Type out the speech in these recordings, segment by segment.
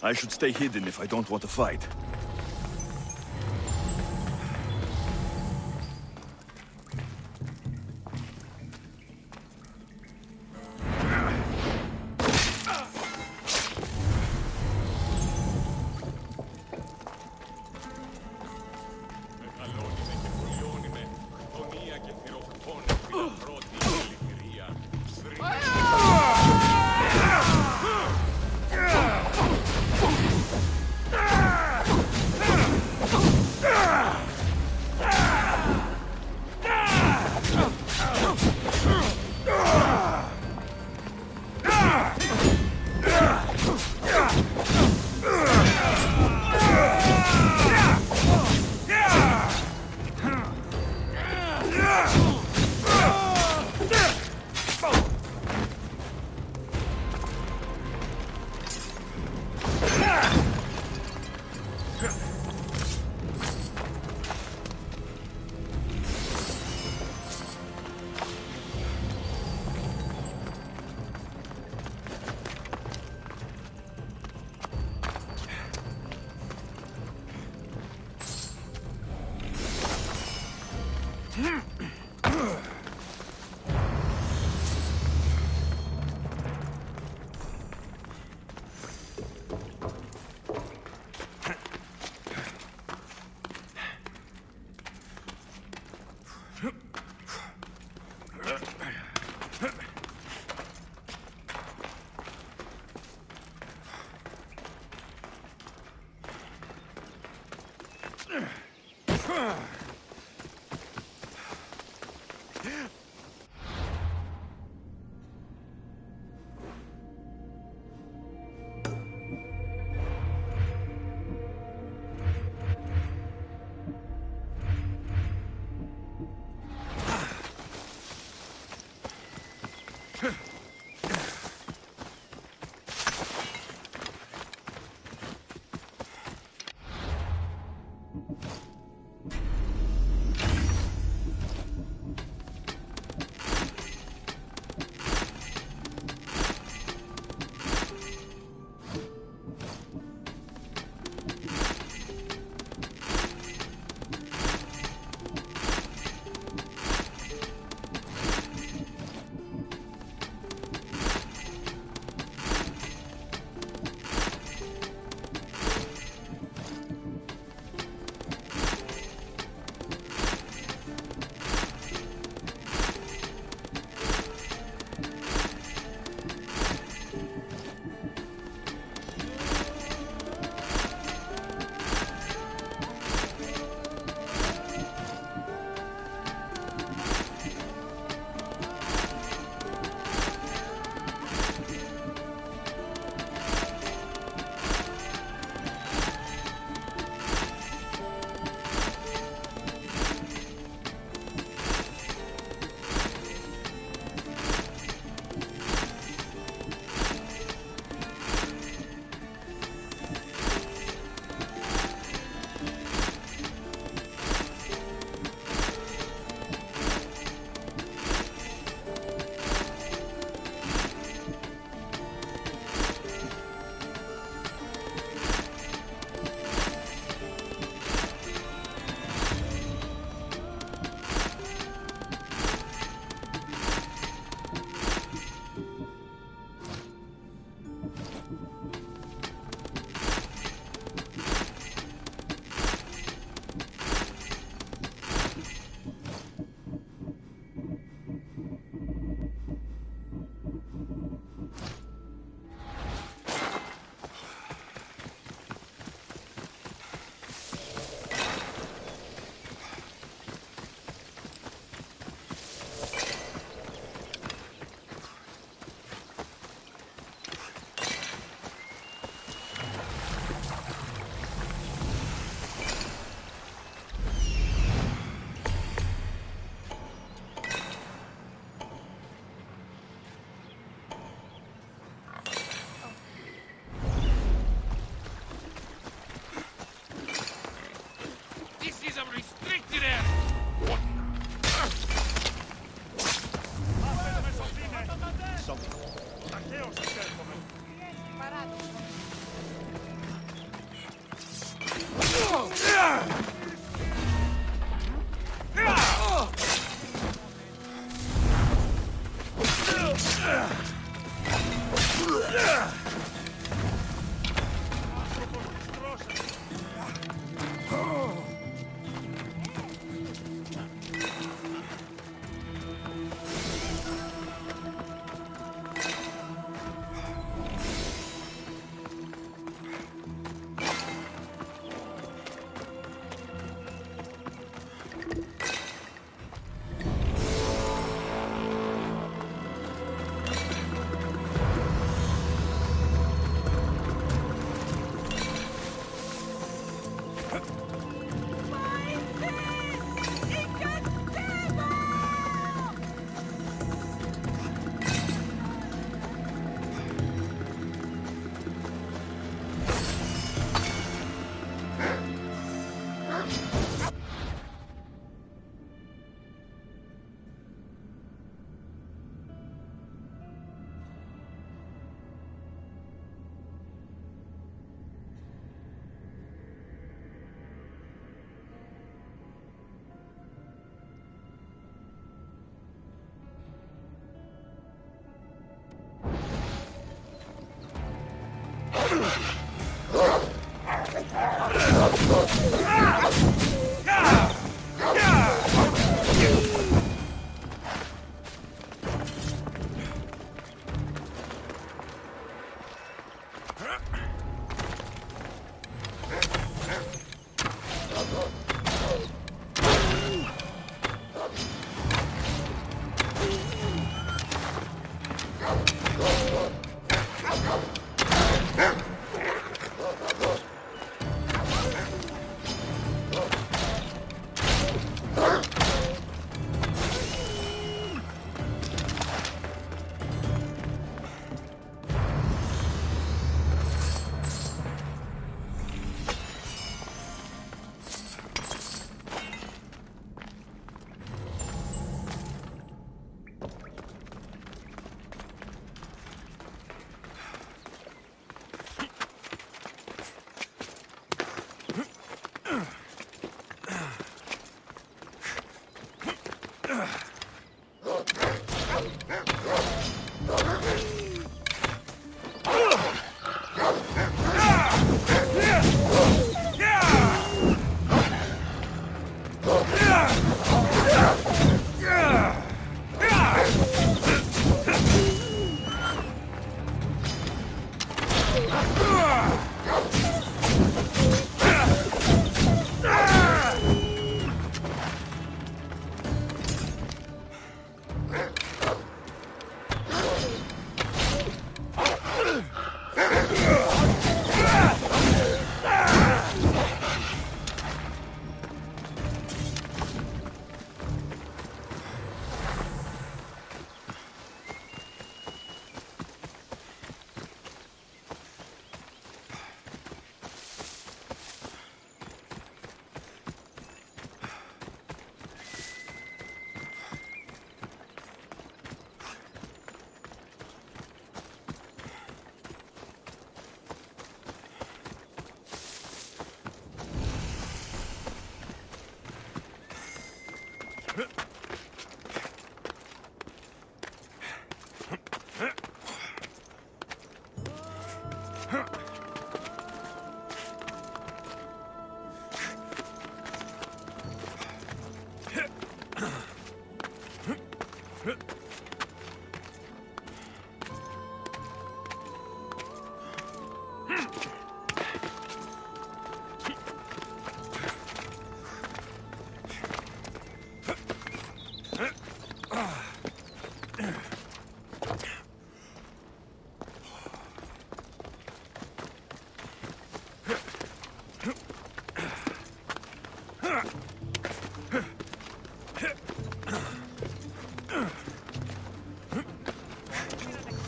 I should stay hidden if I don't want to fight.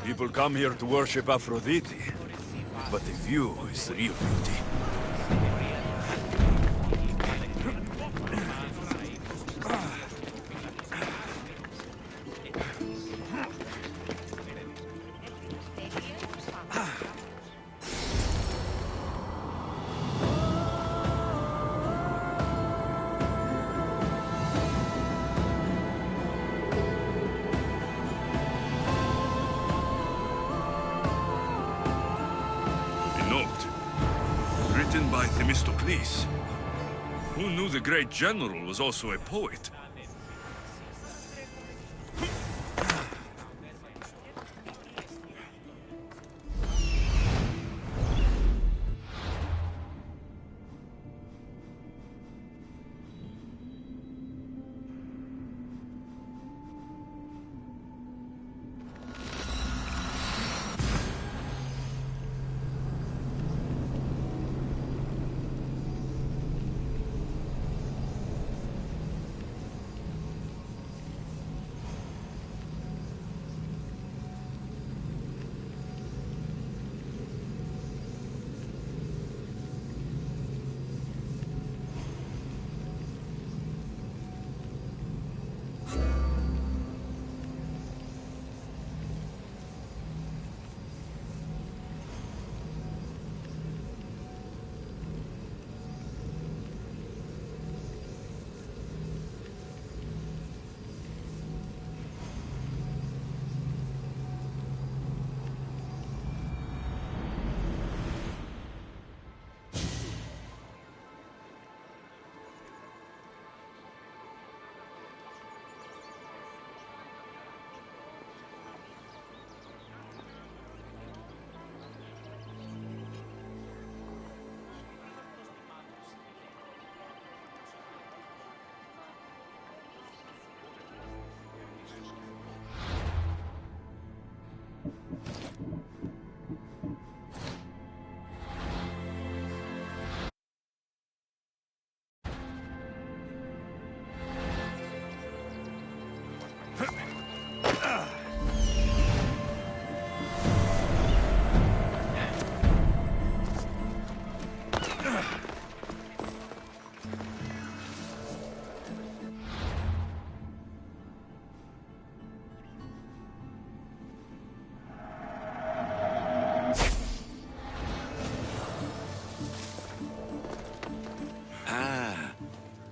People come here to worship Aphrodite, but the view is the real beauty. by Themistocles. Who knew the great general was also a poet?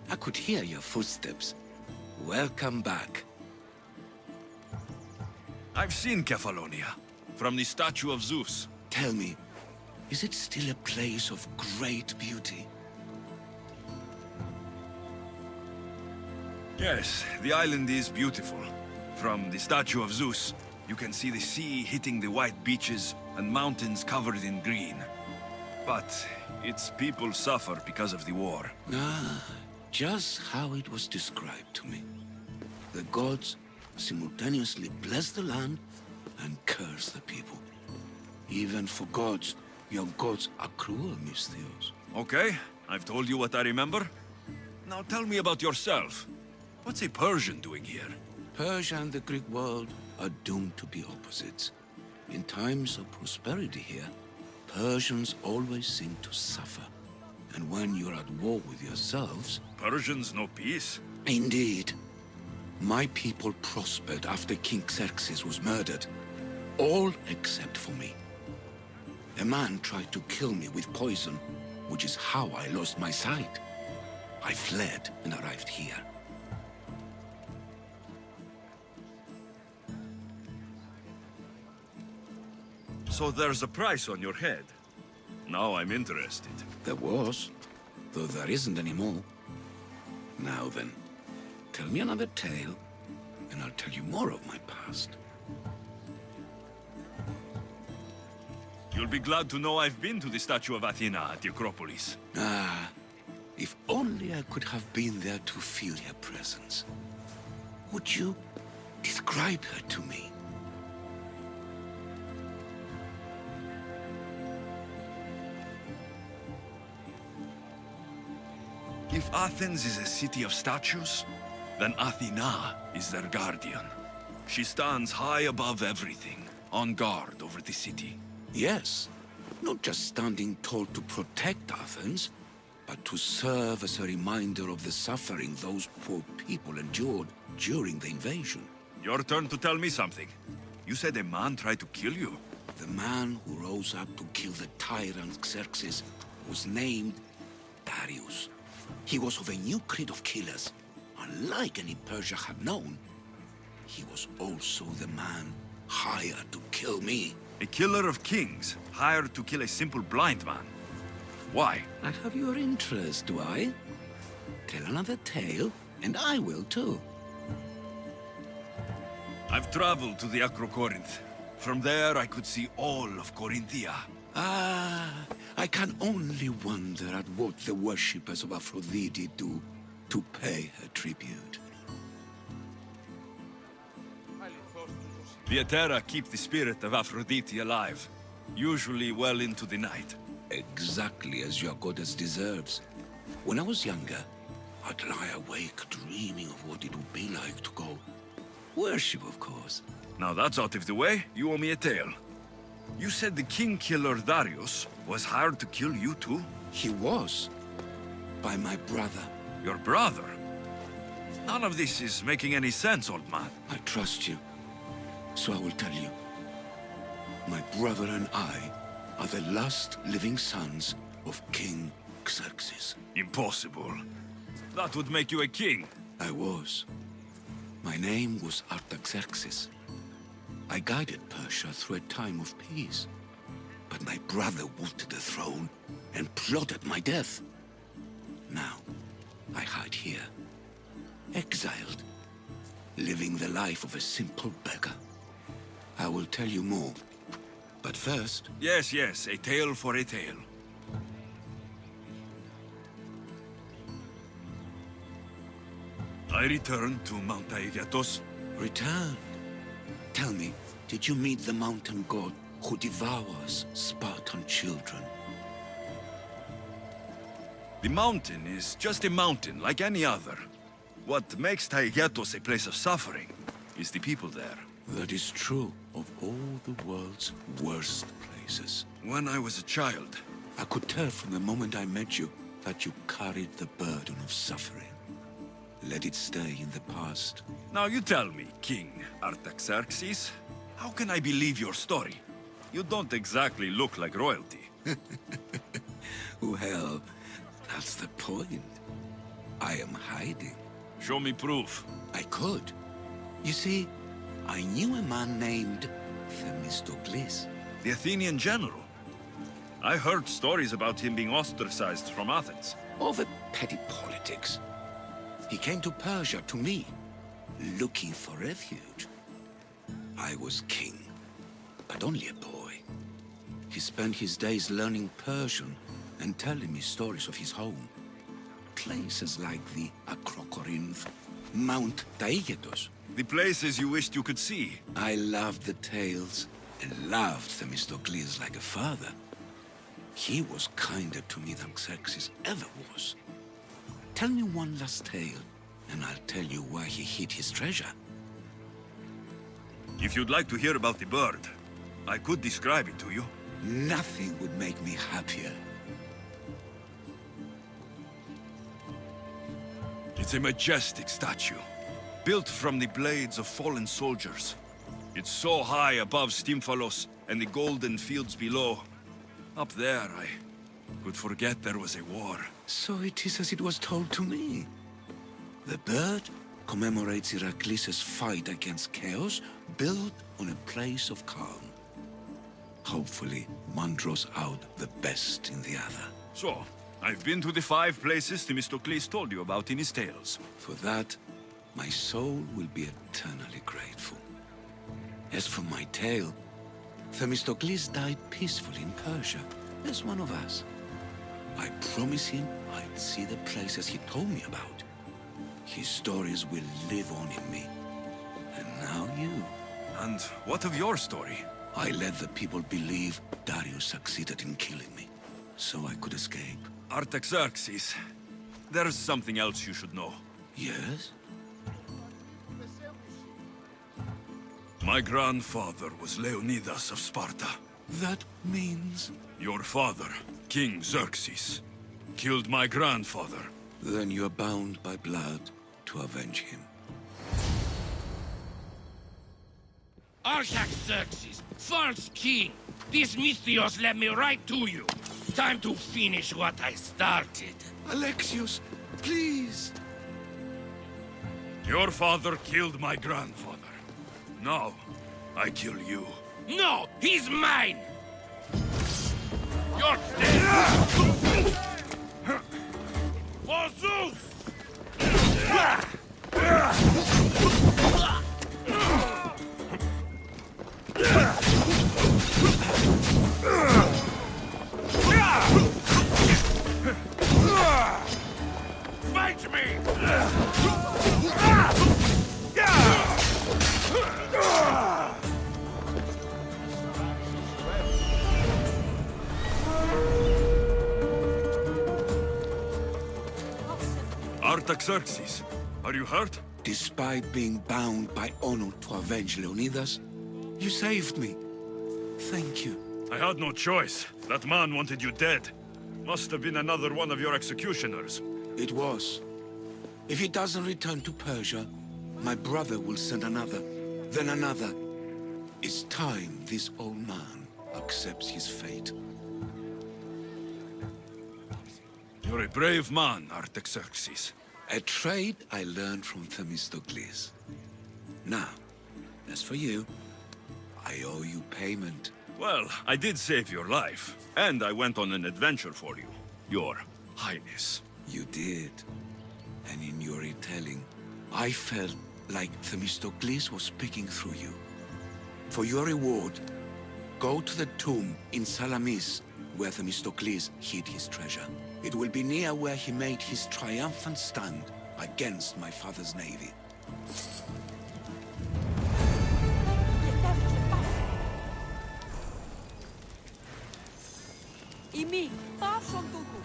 I could hear your footsteps. Welcome back. I've seen Kefalonia, from the statue of Zeus. Tell me, is it still a place of great beauty? Yes, the island is beautiful. From the statue of Zeus, you can see the sea hitting the white beaches and mountains covered in green. But its people suffer because of the war. Just how it was described to me. The gods simultaneously bless the land and curse the people. Even for gods, your gods are cruel, Misthios. Okay, I've told you what I remember. Now tell me about yourself. What's a Persian doing here? Persia and the Greek world are doomed to be opposites. In times of prosperity here, Persians always seem to suffer. And when you're at war with yourselves... Persians know peace? Indeed. My people prospered after King Xerxes was murdered. All except for me. A man tried to kill me with poison, which is how I lost my sight. I fled and arrived here. So there's a price on your head. Now I'm interested. There was, though there isn't anymore. Now then, tell me another tale, and I'll tell you more of my past. You'll be glad to know I've been to the statue of Athena at the Acropolis. If only I could have been there to feel her presence. Would you describe her to me? If Athens is a city of statues, then Athena is their guardian. She stands high above everything, on guard over the city. Yes, not just standing tall to protect Athens, but to serve as a reminder of the suffering those poor people endured during the invasion. Your turn to tell me something. You said a man tried to kill you. The man who rose up to kill the tyrant Xerxes was named Darius. He was of a new creed of killers. Unlike any Persia had known, he was also the man hired to kill me. A killer of kings, hired to kill a simple blind man. Why? I have your interest, do I? Tell another tale, and I will too. I've traveled to the Acrocorinth. From there, I could see all of Corinthia. Ah, I can only wonder at what the worshippers of Aphrodite do to pay her tribute. The Etera keep the spirit of Aphrodite alive, usually well into the night. Exactly as your goddess deserves. When I was younger, I'd lie awake dreaming of what it would be like to go. Worship, of course. Now that's out of the way, you owe me a tale. You said the king killer Darius was hired to kill you too? He was. By my brother. Your brother? None of this is making any sense, old man. I trust you. So I will tell you. My brother and I are the last living sons of King Xerxes. Impossible. That would make you a king. I was. My name was Artaxerxes. I guided Persia through a time of peace. But my brother wanted the throne and plotted my death. Now, I hide here, exiled, living the life of a simple beggar. I will tell you more. But first... Yes, yes, a tale for a tale. I returned to Mount Aegatos. Return. Tell me, did you meet the mountain god who devours Spartan children? The mountain is just a mountain, like any other. What makes Taygetos a place of suffering is the people there. That is true of all the world's worst places. When I was a child, I could tell from the moment I met you that you carried the burden of suffering. Let it stay in the past. Now you tell me, King Artaxerxes, how can I believe your story? You don't exactly look like royalty. Well, that's the point. I am hiding. Show me proof. I could. You see, I knew a man named Themistocles. The Athenian general. I heard stories about him being ostracized from Athens. Over petty politics. He came to Persia to me, looking for refuge. I was king, but only a boy. He spent his days learning Persian and telling me stories of his home. Places like the Acrocorinth, Mount Taygetos. The places you wished you could see. I loved the tales and loved Themistocles like a father. He was kinder to me than Xerxes ever was. Tell me one last tale, and I'll tell you why he hid his treasure. If you'd like to hear about the bird, I could describe it to you. Nothing would make me happier. It's a majestic statue, built from the blades of fallen soldiers. It's so high above Stymphalos and the golden fields below. Up there, I could forget there was a war. So it is as it was told to me. The bird commemorates Heracles' fight against chaos, built on a place of calm. Hopefully, one draws out the best in the other. So, I've been to the 5 places Themistocles told you about in his tales. For that, my soul will be eternally grateful. As for my tale, Themistocles died peacefully in Persia, as one of us. I promise him I'd see the places he told me about. His stories will live on in me. And now you. And what of your story? I let the people believe Darius succeeded in killing me, so I could escape. Artaxerxes, there's something else you should know. Yes? My grandfather was Leonidas of Sparta. That means... Your father, King Xerxes, killed my grandfather. Then you are bound by blood to avenge him. Artaxerxes, false king! These Misthios led me right to you. Time to finish what I started. Alexios, please! Your father killed my grandfather. Now, I kill you. No, he's mine! You're dead! For Zeus! Fight me! Artaxerxes, are you hurt? Despite being bound by honor to avenge Leonidas, you saved me. Thank you. I had no choice. That man wanted you dead. Must have been another one of your executioners. It was. If he doesn't return to Persia, my brother will send another, then another. It's time this old man accepts his fate. You're a brave man, Artaxerxes. A trait I learned from Themistocles. Now, as for you, I owe you payment. Well, I did save your life, and I went on an adventure for you, Your Highness. You did. And in your retelling, I felt like Themistocles was speaking through you. For your reward, go to the tomb in Salamis, where Themistocles hid his treasure. It will be near where he made his triumphant stand against my father's navy. Imi, pașon tuku.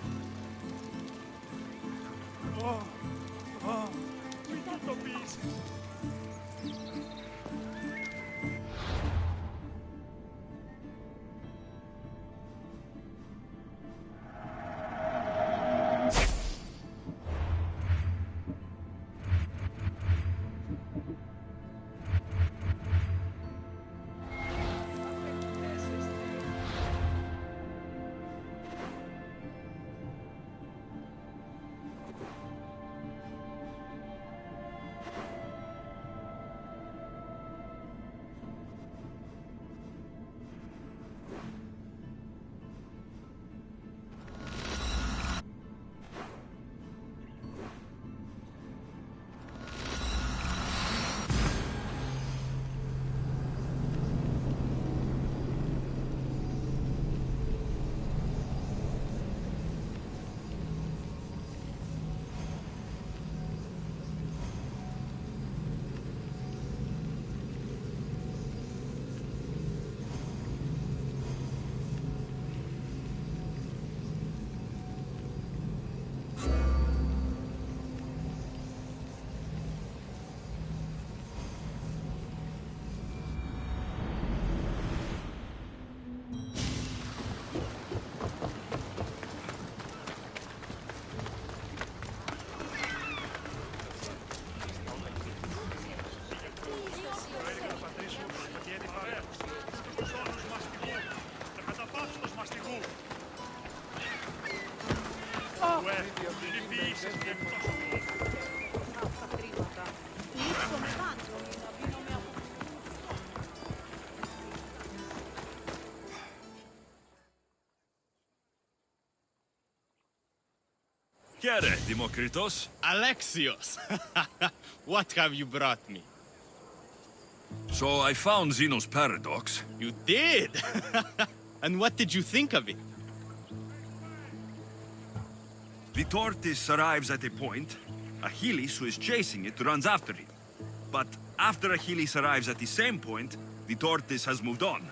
Chiare, Demokritos. Alexios! What have you brought me? So I found Zeno's paradox. You did? And what did you think of it? The tortoise arrives at a point. Achilles, who is chasing it, runs after him. But after Achilles arrives at the same point, the tortoise has moved on.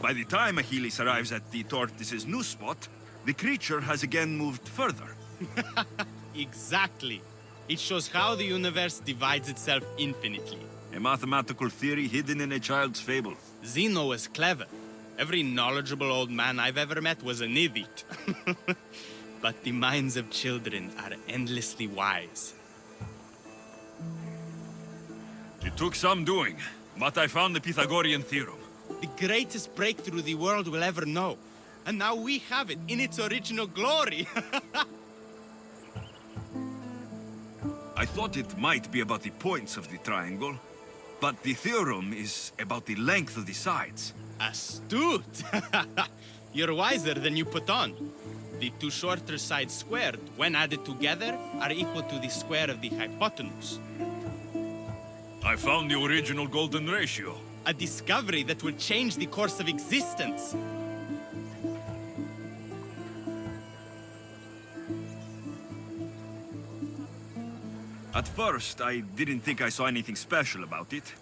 By the time Achilles arrives at the tortoise's new spot, the creature has again moved further. Exactly. It shows how the universe divides itself infinitely. A mathematical theory hidden in a child's fable. Zeno was clever. Every knowledgeable old man I've ever met was an idiot. But the minds of children are endlessly wise. It took some doing, but I found the Pythagorean theorem. The greatest breakthrough the world will ever know. And now we have it in its original glory. I thought it might be about the points of the triangle, but the theorem is about the length of the sides. Astute! You're wiser than you put on. The two shorter sides squared, when added together, are equal to the square of the hypotenuse. I found the original golden ratio. A discovery that will change the course of existence. At first, I didn't think I saw anything special about it.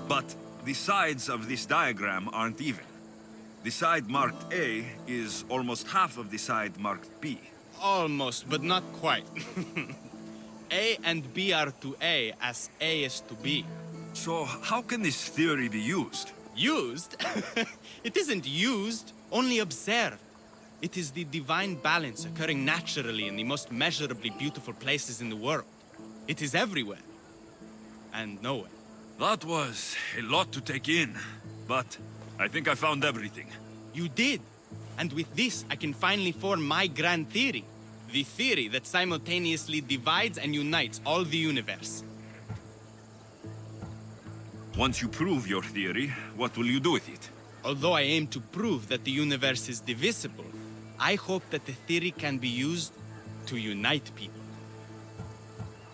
But the sides of this diagram aren't even. The side marked A is almost half of the side marked B. Almost, but not quite. A and B are to A as A is to B. So how can this theory be used? Used? It isn't used, only observed. It is the divine balance occurring naturally in the most measurably beautiful places in the world. It is everywhere. And nowhere. That was a lot to take in, but I think I found everything. You did. And with this, I can finally form my grand theory. The theory that simultaneously divides and unites all the universe. Once you prove your theory, what will you do with it? Although I aim to prove that the universe is divisible, I hope that the theory can be used to unite people.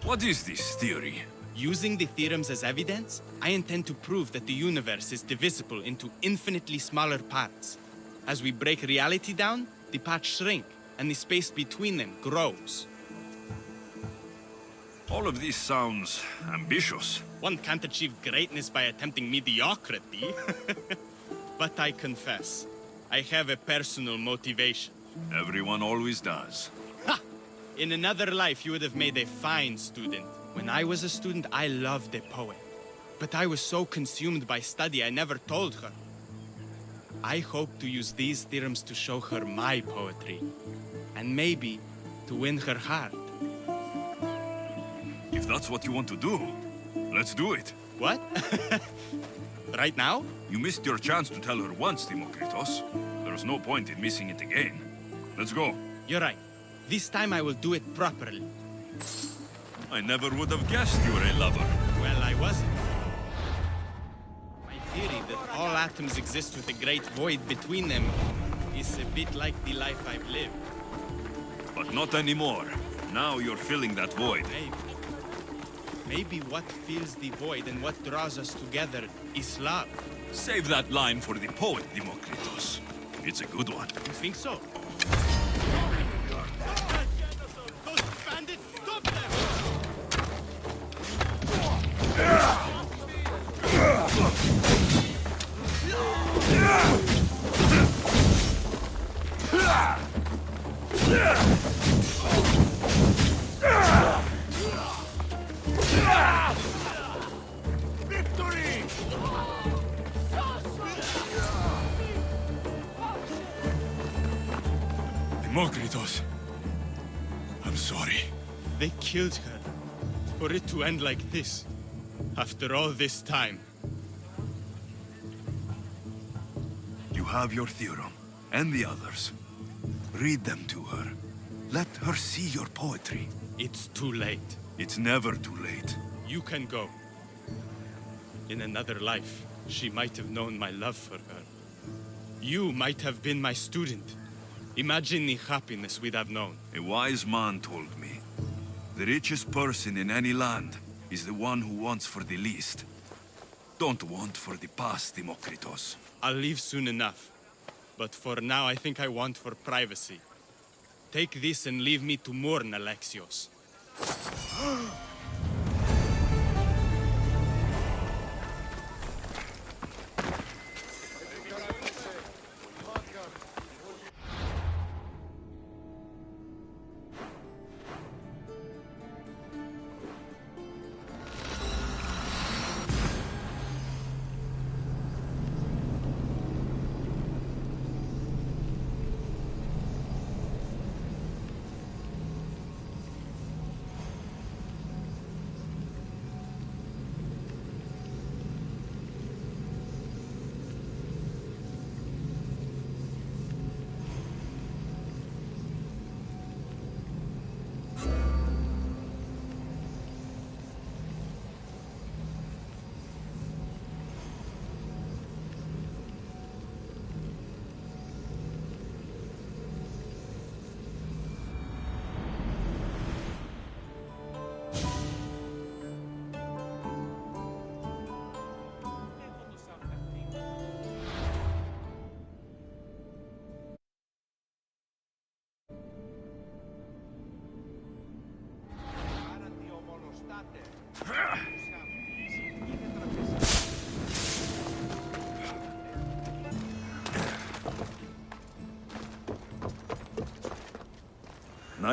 What is this theory? Using the theorems as evidence, I intend to prove that the universe is divisible into infinitely smaller parts. As we break reality down, the parts shrink, and the space between them grows. All of this sounds ambitious. One can't achieve greatness by attempting mediocrity. But I confess, I have a personal motivation. Everyone always does. Ha! In another life, you would have made a fine student. When I was a student, I loved a poet. But I was so consumed by study, I never told her. I hope to use these theorems to show her my poetry. And maybe to win her heart. If that's what you want to do, let's do it. What? Right now? You missed your chance to tell her once, Demokritos. There's no point in missing it again. Let's go. You're right. This time I will do it properly. I never would have guessed you were a lover. Well, I wasn't. My theory that all atoms exist with a great void between them is a bit like the life I've lived. But not anymore. Now you're filling that void. Maybe what fills the void and what draws us together is love. Save that line for the poet, Demokritos. It's a good one. You think so? Those bandits, stop them! Victory! Demokritos, I'm sorry. They killed her. For it to end like this. After all this time. You have your theorem, and the others. Read them to her. Let her see your poetry. It's too late. It's never too late. You can go. In another life, she might have known my love for her. You might have been my student. Imagine the happiness we'd have known. A wise man told me, the richest person in any land is the one who wants for the least. Don't want for the past, Demokritos. I'll leave soon enough. But for now, I think I want for privacy. Take this and leave me to mourn, Alexios.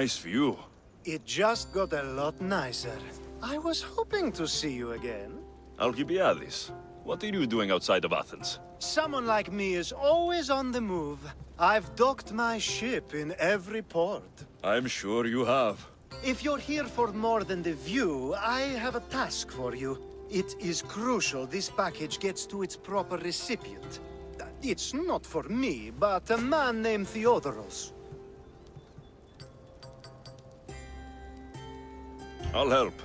nice view. It just got a lot nicer. I was hoping to see you again. Alcibiades, what are you doing outside of Athens? Someone like me is always on the move. I've docked my ship in every port. I'm sure you have. If you're here for more than the view, I have a task for you. It is crucial this package gets to its proper recipient. It's not for me, but a man named Theodoros. I'll help,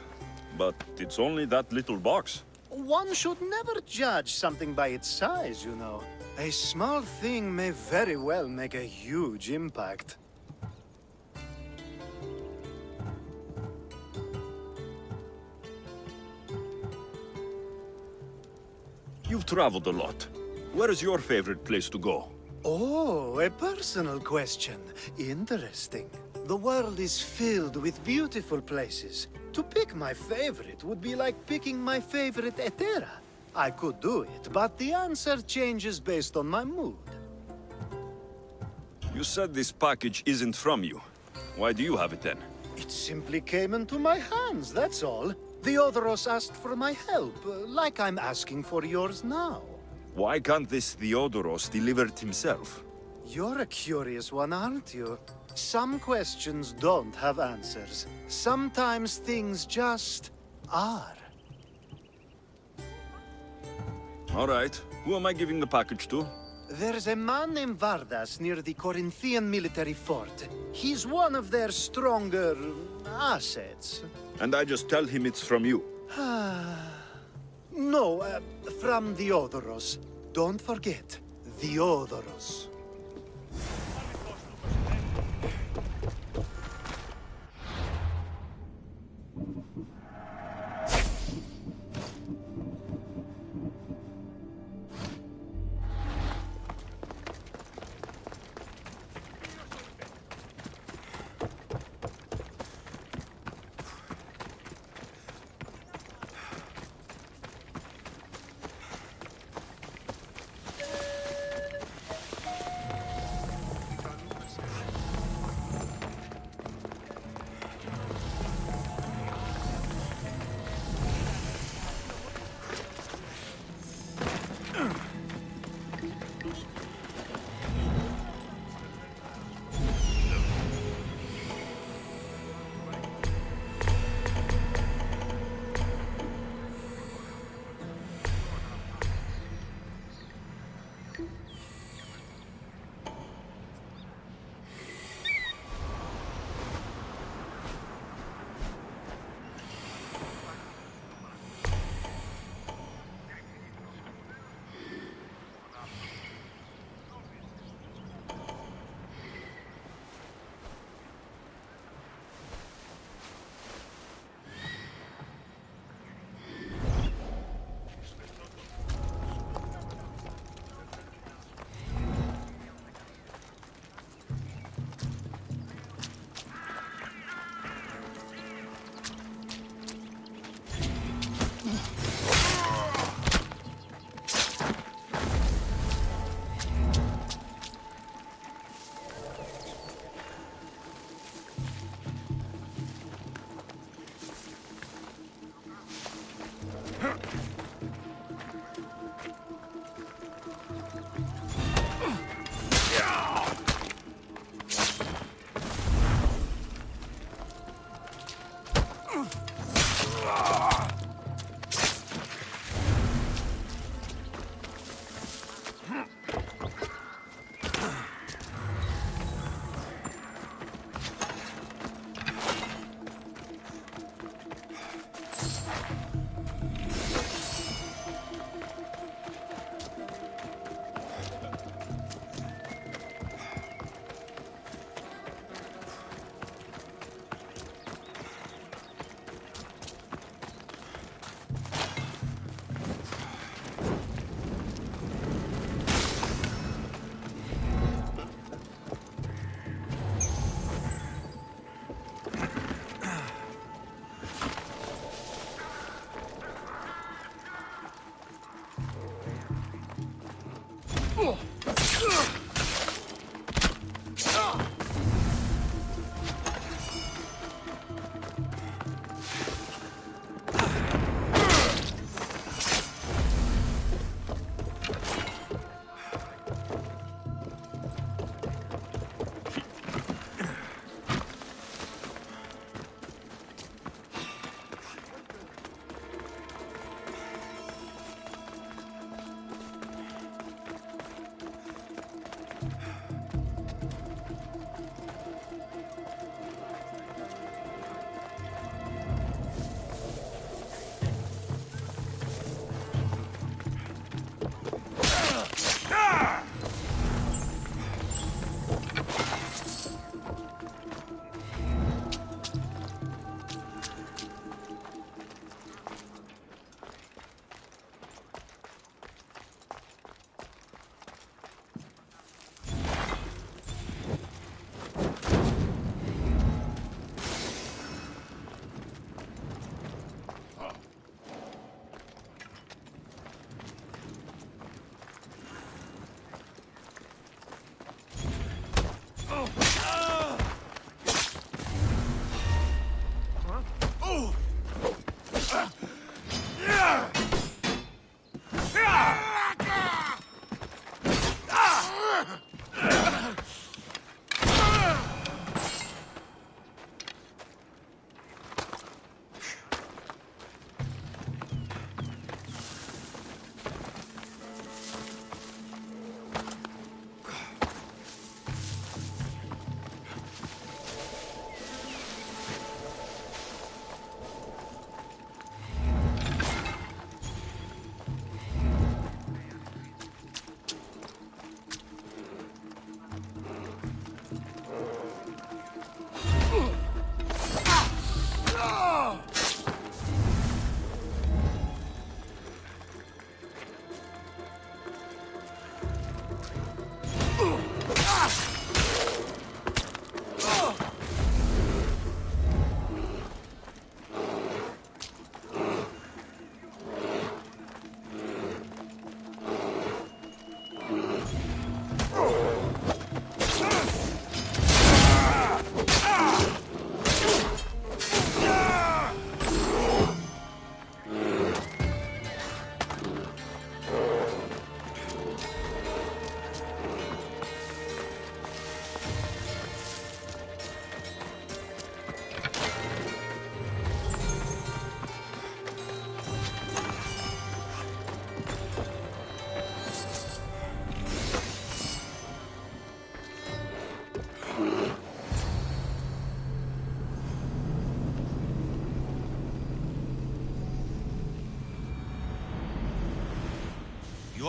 but it's only that little box. One should never judge something by its size, you know. A small thing may very well make a huge impact. You've traveled a lot. Where is your favorite place to go? Oh, a personal question. Interesting. The world is filled with beautiful places. To pick my favorite would be like picking my favorite Etera. I could do it, but the answer changes based on my mood. You said this package isn't from you. Why do you have it then? It simply came into my hands, that's all. Theodoros asked for my help, like I'm asking for yours now. Why can't this Theodoros deliver it himself? You're a curious one, aren't you? Some questions don't have answers. Sometimes things just are. All right. Who am I giving the package to? There's a man named Vardas near the Corinthian military fort. He's one of their stronger assets. And I just tell him it's from you. No, from Theodoros. Don't forget, Theodoros.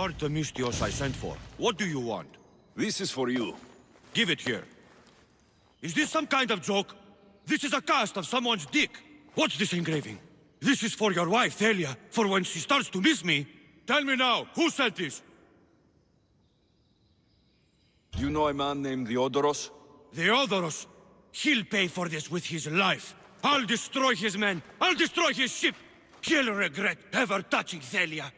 You're the Mystios I sent for. What do you want? This is for you. Give it here. Is this some kind of joke? This is a cast of someone's dick. What's this engraving? This is for your wife, Thalia, for when she starts to miss me. Tell me now, who sent this? Do you know a man named Theodoros? Theodoros. He'll pay for this with his life. I'll destroy his men. I'll destroy his ship. He'll regret ever touching Thalia.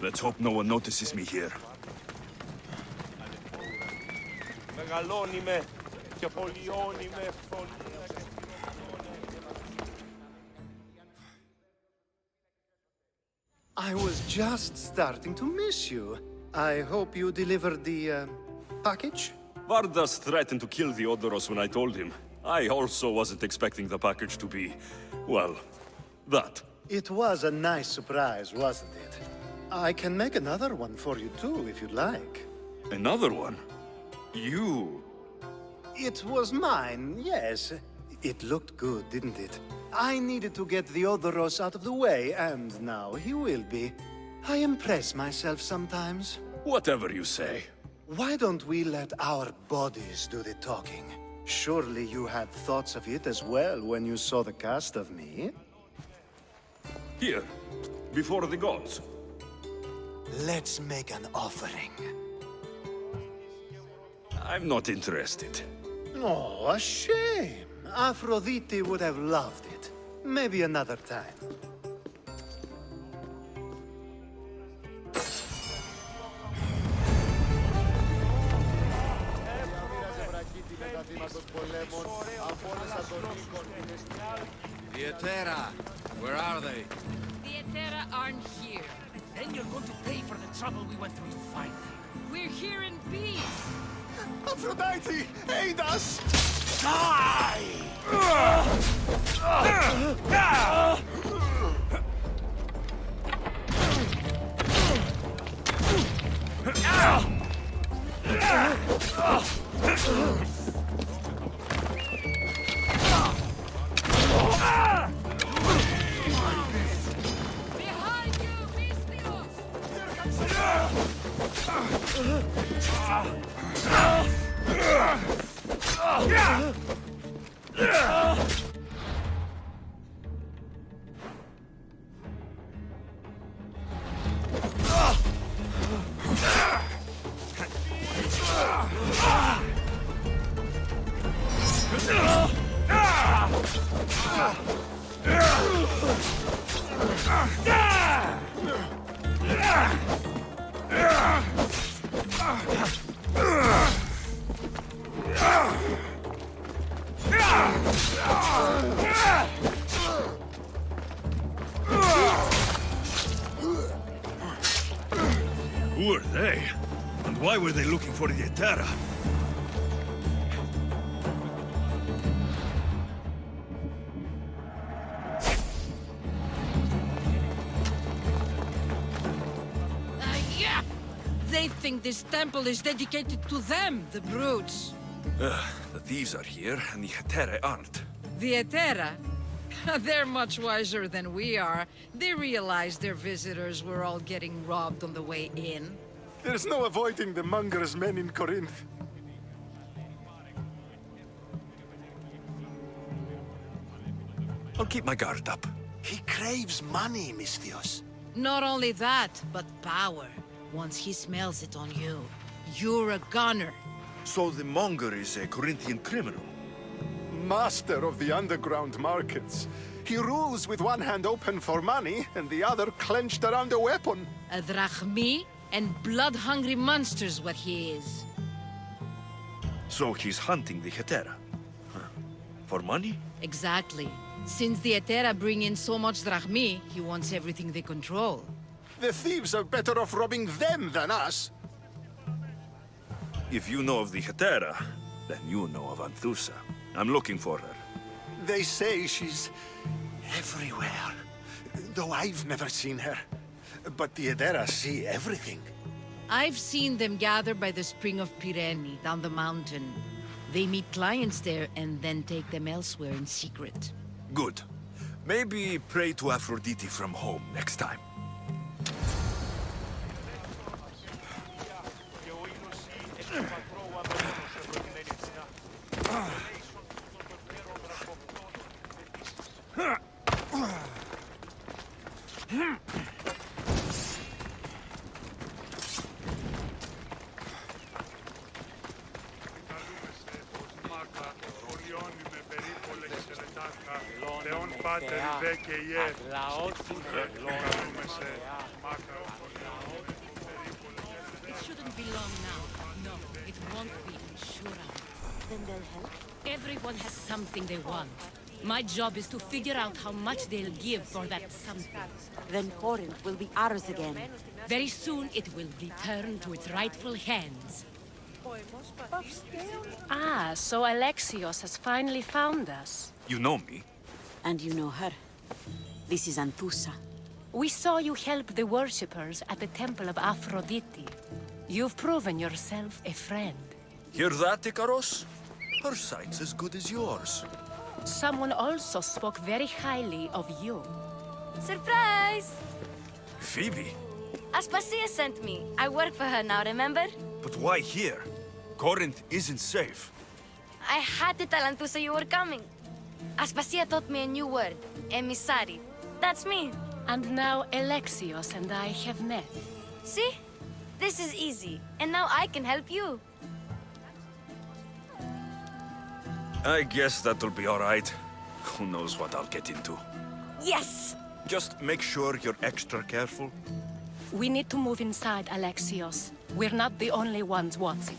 Let's hope no one notices me here. Μεγαλώνει με και πολιώνει με φωνή. I was just starting to miss you. I hope you delivered the, package? Vardas threatened to kill the Odoros when I told him. I also wasn't expecting the package to be, well, that. It was a nice surprise, wasn't it? I can make another one for you too, if you'd like. Another one? You... It was mine, yes. It looked good, didn't it? I needed to get the Odoros out of the way, and now he will be. I impress myself sometimes. Whatever you say. Why don't we let our bodies do the talking? Surely you had thoughts of it as well when you saw the cast of me? Here, before the gods. Let's make an offering. I'm not interested. Oh, a shame. Aphrodite would have loved it. Maybe another time. The Etera, where are they? The Etera aren't here. Then you're going to pay for the trouble we went through to find them. We're here in peace. Aphrodite, aid us! Behind you, Vistios! Who are they? And why were they looking for the Etera? Yeah! They think this temple is dedicated to them, the brutes. The thieves are here, and the Etera aren't. The Etera? They're much wiser than we are. They realized their visitors were all getting robbed on the way in. There's no avoiding the monger's men in Corinth. I'll keep my guard up. He craves money, Misthios. Not only that, but power. Once he smells it on you, you're a gunner. So the monger is a Corinthian criminal. Master of the underground markets. He rules with one hand open for money and the other clenched around a weapon. A drachmi and blood-hungry monster's what he is. So he's hunting the Etera. Huh. For money? Exactly. Since the Etera bring in so much drachmi, he wants everything they control. The thieves are better off robbing them than us. If you know of the Etera, then you know of Anthusa. I'm looking for her. They say she's everywhere, though I've never seen her. But the Edera see everything. I've seen them gather by the spring of Pirene, down the mountain. They meet clients there and then take them elsewhere in secret. Good. Maybe pray to Aphrodite from home next time. It shouldn't be long now. No, it won't be, I'm sure of it. Then they'll help? Everyone has something they want. My job is to figure out how much they'll give for that something. Then Corinth will be ours again. Very soon it will return to its rightful hands. Ah, so Alexios has finally found us. You know me? And you know her. This is Anthusa. We saw you help the worshippers at the Temple of Aphrodite. You've proven yourself a friend. Hear that, Ikaros? Her sight's as good as yours. Someone also spoke very highly of you. Surprise! Phoebe? Aspasia sent me. I work for her now, remember? But why here? Corinth isn't safe. I had to tell Anthusa you were coming. Aspasia taught me a new word, emissary. That's me. And now Alexios and I have met. See? This is easy. And now I can help you. I guess that'll be all right. Who knows what I'll get into. Yes! Just make sure you're extra careful. We need to move inside, Alexios. We're not the only ones watching.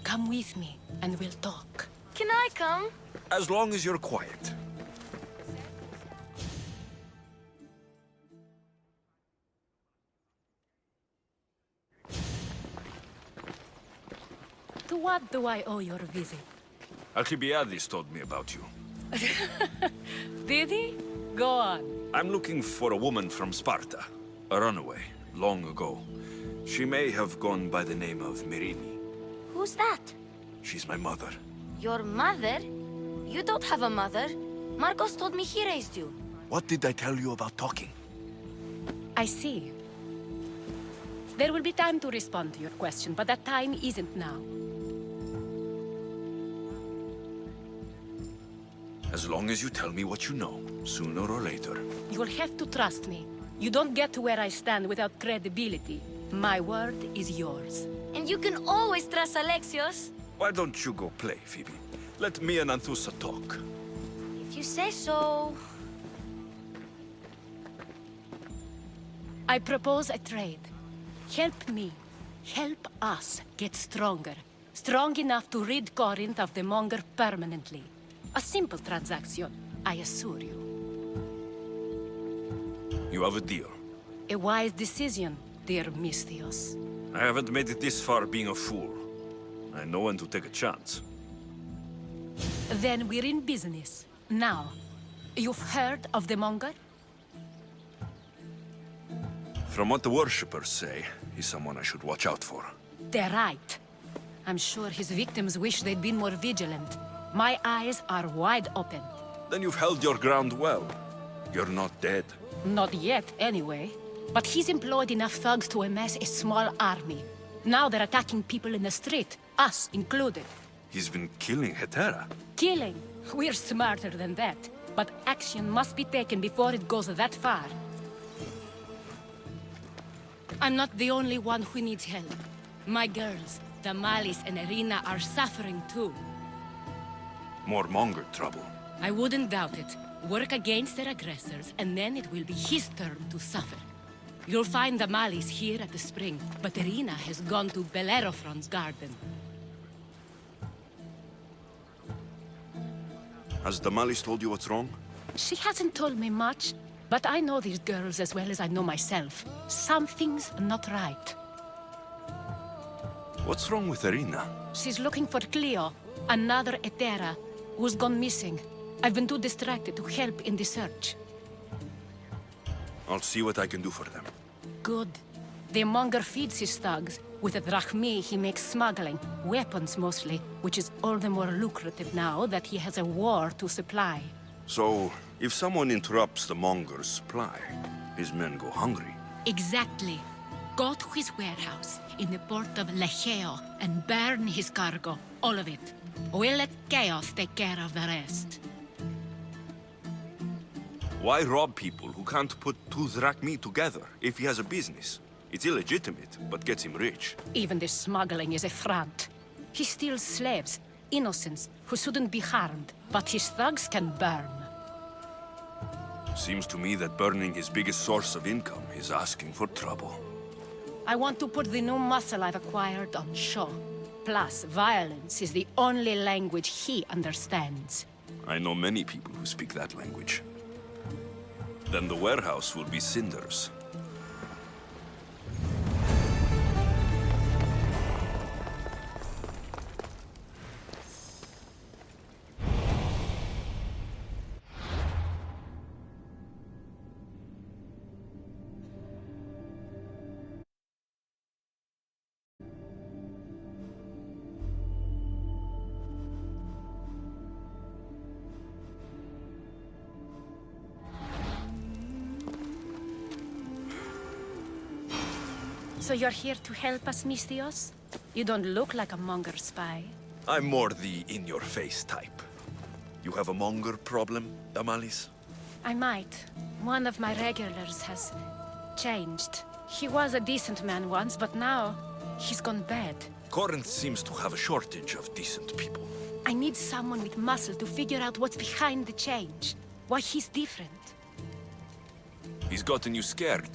Come with me, and we'll talk. Can I come? As long as you're quiet. To what do I owe your visit? Alcibiades told me about you. Did he? Go on. I'm looking for a woman from Sparta. A runaway, long ago. She may have gone by the name of Myrine. Who's that? She's my mother. Your mother? You don't have a mother. Marcos told me he raised you. What did I tell you about talking? I see. There will be time to respond to your question, but that time isn't now. As long as you tell me what you know, sooner or later. You will have to trust me. You don't get to where I stand without credibility. My word is yours. And you can always trust Alexios. Why don't you go play, Phoebe? Let me and Anthusa talk. If you say so. I propose a trade. Help me. Help us get stronger. Strong enough to rid Corinth of the Monger permanently. A simple transaction, I assure you. You have a deal. A wise decision, dear Misthios. I haven't made it this far being a fool. I know when to take a chance. Then we're in business. Now, you've heard of the Monger? From what the worshippers say, he's someone I should watch out for. They're right. I'm sure his victims wish they'd been more vigilant. My eyes are wide open. Then you've held your ground well. You're not dead. Not yet, anyway. But he's employed enough thugs to amass a small army. Now they're attacking people in the street, us included. He's been killing Hetera. Killing? We're smarter than that. But action must be taken before it goes that far. I'm not the only one who needs help. My girls, Damalis and Irina, are suffering too. More Monger trouble. I wouldn't doubt it. Work against their aggressors, and then it will be his turn to suffer. You'll find Damalis here at the spring, but Irina has gone to Bellerophon's garden. Has Damalis told you what's wrong? She hasn't told me much, but I know these girls as well as I know myself. Something's not right. What's wrong with Irina? She's looking for Cleo, another Hetera, who's gone missing. I've been too distracted to help in the search. I'll see what I can do for them. Good. The Monger feeds his thugs. With a drachmi, he makes smuggling, weapons mostly, which is all the more lucrative now that he has a war to supply. So, if someone interrupts the Monger's supply, his men go hungry. Exactly. Go to his warehouse in the port of Lecheo and burn his cargo, all of it. We'll let chaos take care of the rest. Why rob people who can't put two drachmi together if he has a business? It's illegitimate, but gets him rich. Even the smuggling is a front. He steals slaves, innocents, who shouldn't be harmed, but his thugs can burn. Seems to me that burning his biggest source of income is asking for trouble. I want to put the new muscle I've acquired on show. Plus, violence is the only language he understands. I know many people who speak that language. Then the warehouse will be cinders. So you're here to help us, Mistios? You don't look like a Monger spy. I'm more the in-your-face type. You have a monger problem, Damalis? I might. One of my regulars has changed. He was a decent man once, but now he's gone bad. Corinth seems to have a shortage of decent people. I need someone with muscle to figure out what's behind the change. Why he's different. He's gotten you scared.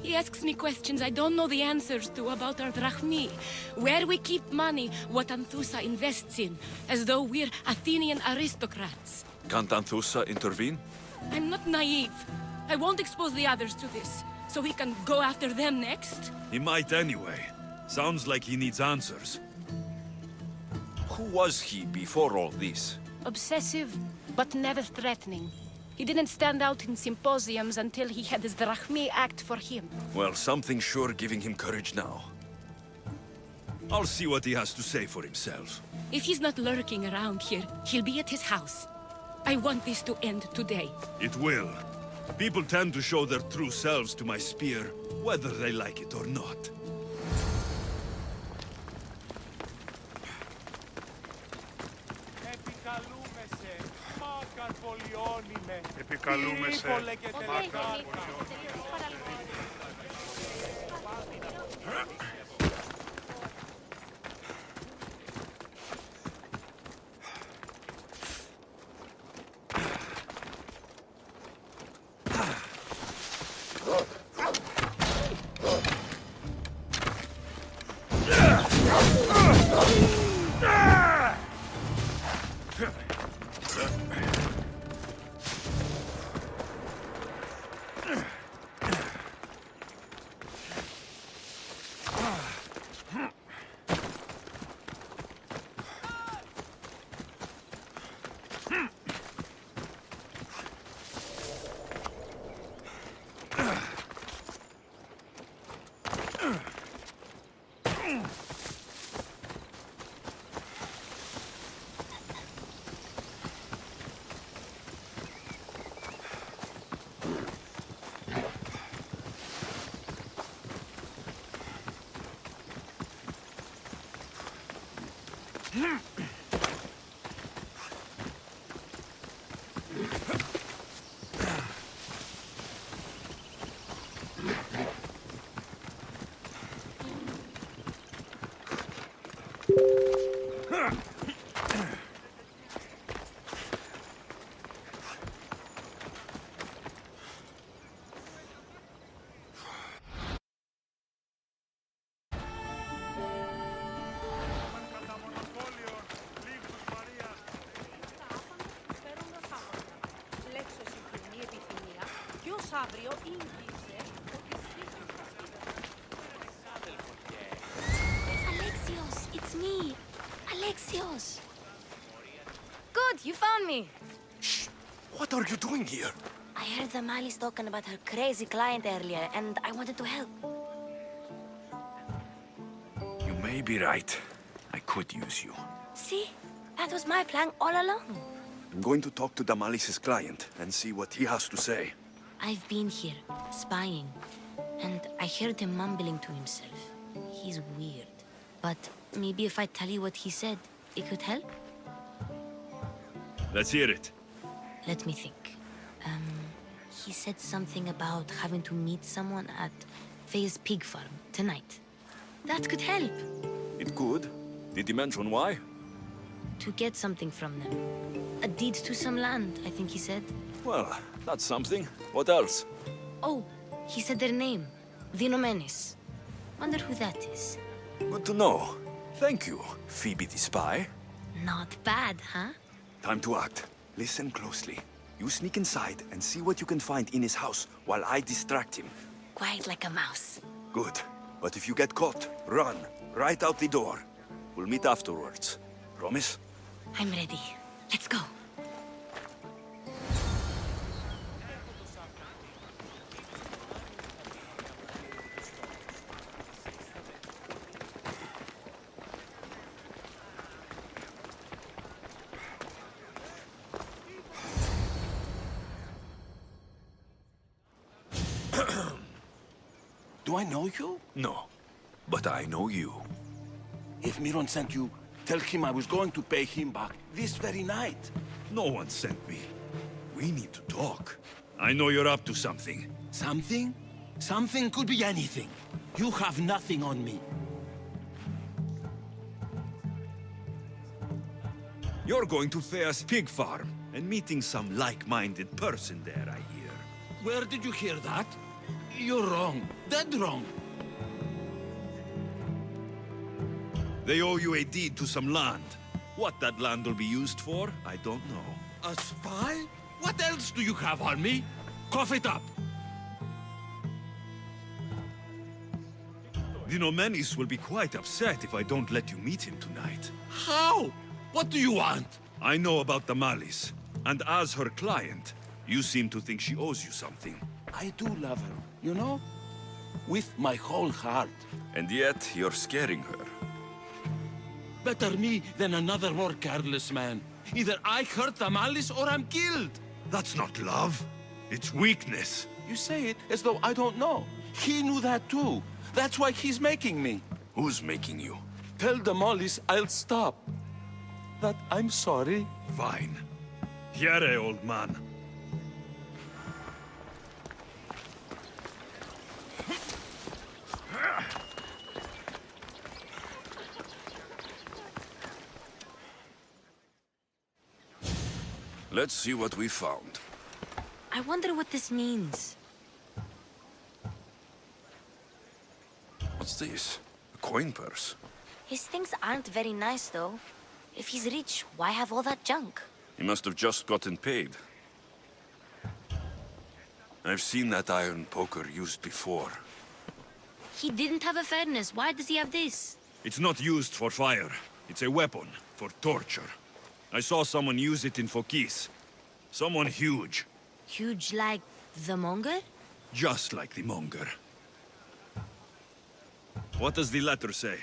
He asks me questions I don't know the answers to about our drachmi, where we keep money, what Anthusa invests in, as though we're Athenian aristocrats. Can't Anthusa intervene? I'm not naive. I won't expose the others to this, so he can go after them next. He might anyway. Sounds like he needs answers. Who was he before all this? Obsessive, but never threatening. He didn't stand out in symposiums until he had his drachmi act for him. Well, something's sure giving him courage now. I'll see what he has to say for himself. If he's not lurking around here, he'll be at his house. I want this to end today. It will. People tend to show their true selves to my spear, whether they like it or not. Επικαλούμεσαι. Alexios, it's me. Alexios. Good, you found me. Shh! What are you doing here? I heard the Mali's talking about her crazy client earlier, and I wanted to help. You may be right. I could use you. See? That was my plan all along. I'm going to talk to Damalis's client and see what he has to say. I've been here, spying, and I heard him mumbling to himself. He's weird. But maybe if I tell you what he said, it could help? Let's hear it. Let me think. He said something about having to meet someone at Faye's pig farm tonight. That could help. It could. Did he mention why? To get something from them. A deed to some land, I think he said. Well, that's something. What else? Oh, he said their name. Vinomenes. Wonder who that is. Good to know. Thank you, Phoebe the spy. Not bad, huh? Time to act. Listen closely. You sneak inside and see what you can find in his house while I distract him. Quiet like a mouse. Good. But if you get caught, run. Right out the door. We'll meet afterwards. Promise? I'm ready. Let's go. Do I know you? No. But I know you. If Miron sent you, tell him I was going to pay him back this very night. No one sent me. We need to talk. I know you're up to something. Something? Something could be anything. You have nothing on me. You're going to Thea's pig farm and meeting some like-minded person there, I hear. Where did you hear that? You're wrong. Dead wrong. They owe you a deed to some land. What that land will be used for, I don't know. A spy? What else do you have on me? Cough it up. The Nomenis will be quite upset if I don't let you meet him tonight. How? What do you want? I know about the Malis, and as her client, you seem to think she owes you something. I do love her, you know? With my whole heart. And yet, you're scaring her. Better me than another more careless man. Either I hurt the Malice or I'm killed. That's not love. It's weakness. You say it as though I don't know. He knew that too. That's why he's making me. Who's making you? Tell the Mollies I'll stop. That I'm sorry. Fine. Here, old man. Let's see what we found. I wonder what this means. What's this? A coin purse? His things aren't very nice, though. If he's rich, why have all that junk? He must have just gotten paid. I've seen that iron poker used before. He didn't have a furnace. Why does he have this? It's not used for fire. It's a weapon for torture. I saw someone use it in Fokis. Someone huge. Huge like the monger? Just like the monger. What does the letter say?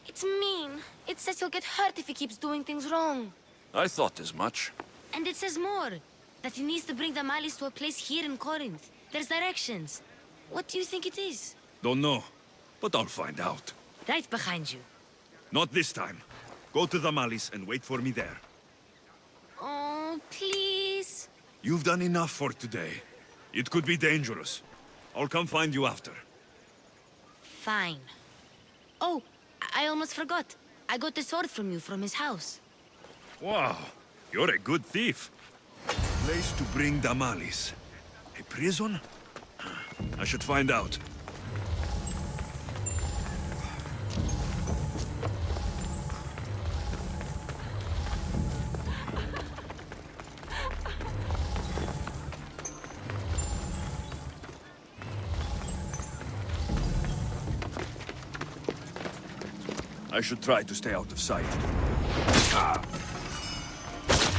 It's mean. It says he'll get hurt if he keeps doing things wrong. I thought as much. And it says more. That he needs to bring the Malis to a place here in Corinth. There's directions. What do you think it is? Don't know, but I'll find out. Right behind you. Not this time. Go to the Malis and wait for me there. Oh, please. You've done enough for today. It could be dangerous. I'll come find you after. Fine. Oh, I almost forgot. I got the sword from you from his house. Wow, you're a good thief. Place to bring the Malis. A prison? I should find out. I should try to stay out of sight.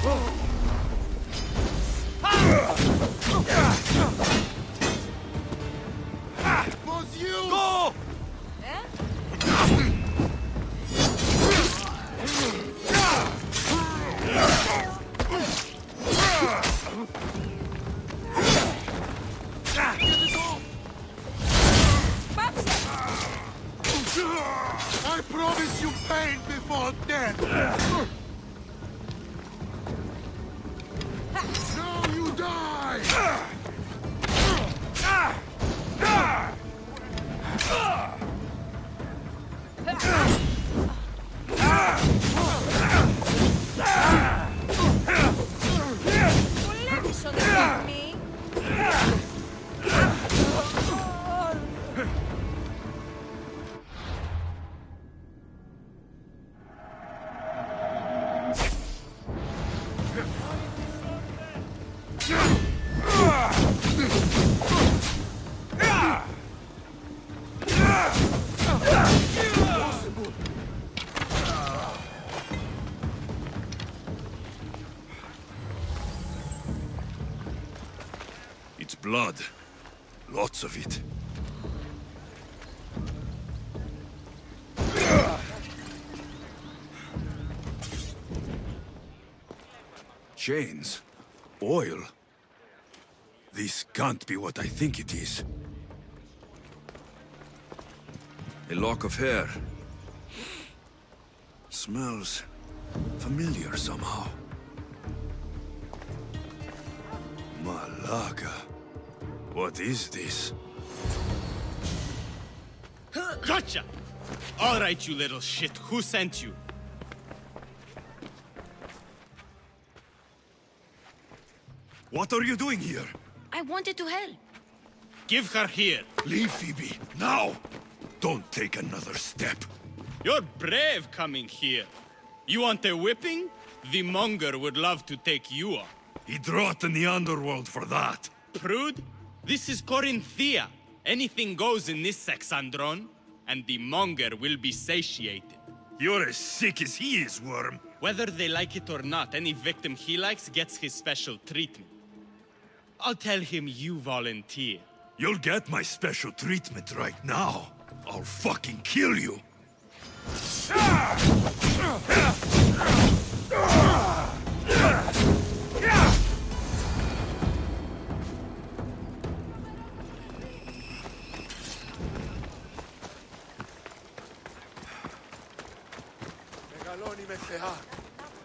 Go! I promise you pain before death! Now you die! It's blood. Lots of it. Chains? Oil? This can't be what I think it is. A lock of hair. Smells familiar somehow. Malaga. What is this? Gotcha! All right, you little shit. Who sent you? What are you doing here? I wanted to help. Give her here. Leave Phoebe, now! Don't take another step. You're brave coming here. You want a whipping? The monger would love to take you on. He'd rot in the underworld for that. Prude, this is Corinthia. Anything goes in this Sexandron, and the monger will be satiated. You're as sick as he is, Worm. Whether they like it or not, any victim he likes gets his special treatment. I'll tell him you volunteer. You'll get my special treatment right now. I'll fucking kill you. Μεγαλώνει με θεά,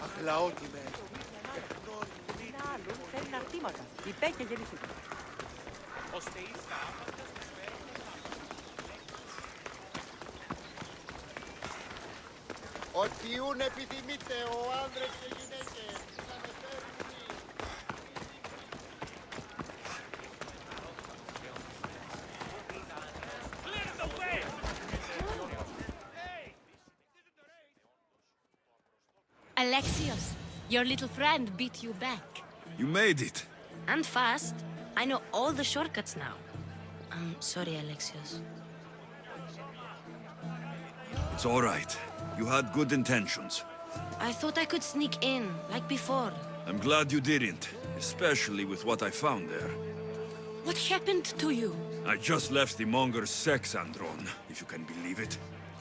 αγλαώτη με. Άλλον θέλει ναυτήματα. Υπέ και γεννηθήκα. Ότι ούν επιθυμείτε ο άνδρες και γυναίκες. Alexios, your little friend beat you back. You made it. And fast. I know all the shortcuts now. I'm sorry, Alexios. It's all right. You had good intentions. I thought I could sneak in, like before. I'm glad you didn't, especially with what I found there. What happened to you? I just left the monger's Sexandron, if you can believe it.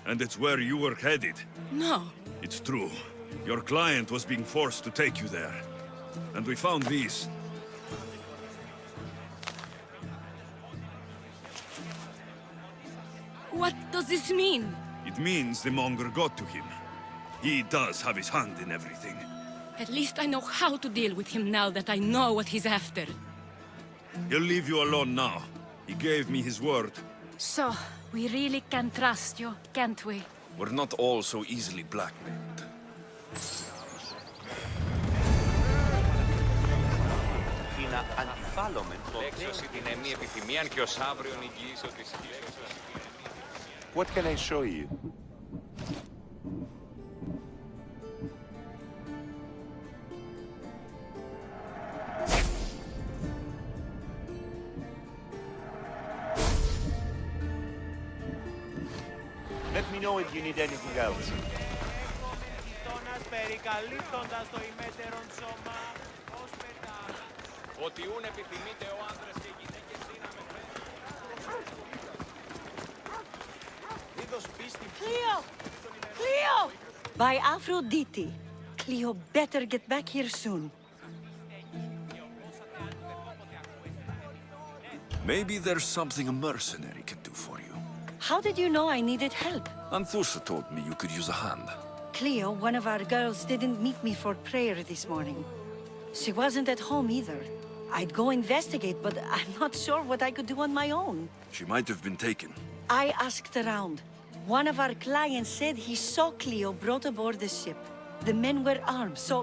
And it's where you were headed. No. It's true. Your client was being forced to take you there. And we found these. What does this mean? It means the monger got to him. He does have his hand in everything. At least I know how to deal with him now that I know what he's after. He'll leave you alone now. He gave me his word. So, we really can trust you, can't we? We're not all so easily blackmailed. Να αντιφάλωμεν έξωση την εμμή επιθυμίαν και ως αύριον υγιής ότι σκέψος. What can I show you? Let me know if you need anything else. Ότι ούν επιθυμείτε ο άνδρας και γυναίκες δύναμες. Είδος πίστη. Cleo! Cleo! By Aphrodite. Cleo better get back here soon. Maybe there's something a mercenary can do for you. How did you know I needed help? Anthusa told me you could use a hand. Cleo, one of our girls, didn't meet me for prayer this morning. She wasn't at home either. I'd go investigate, but I'm not sure what I could do on my own. She might have been taken. I asked around. One of our clients said he saw Cleo brought aboard the ship. The men were armed, so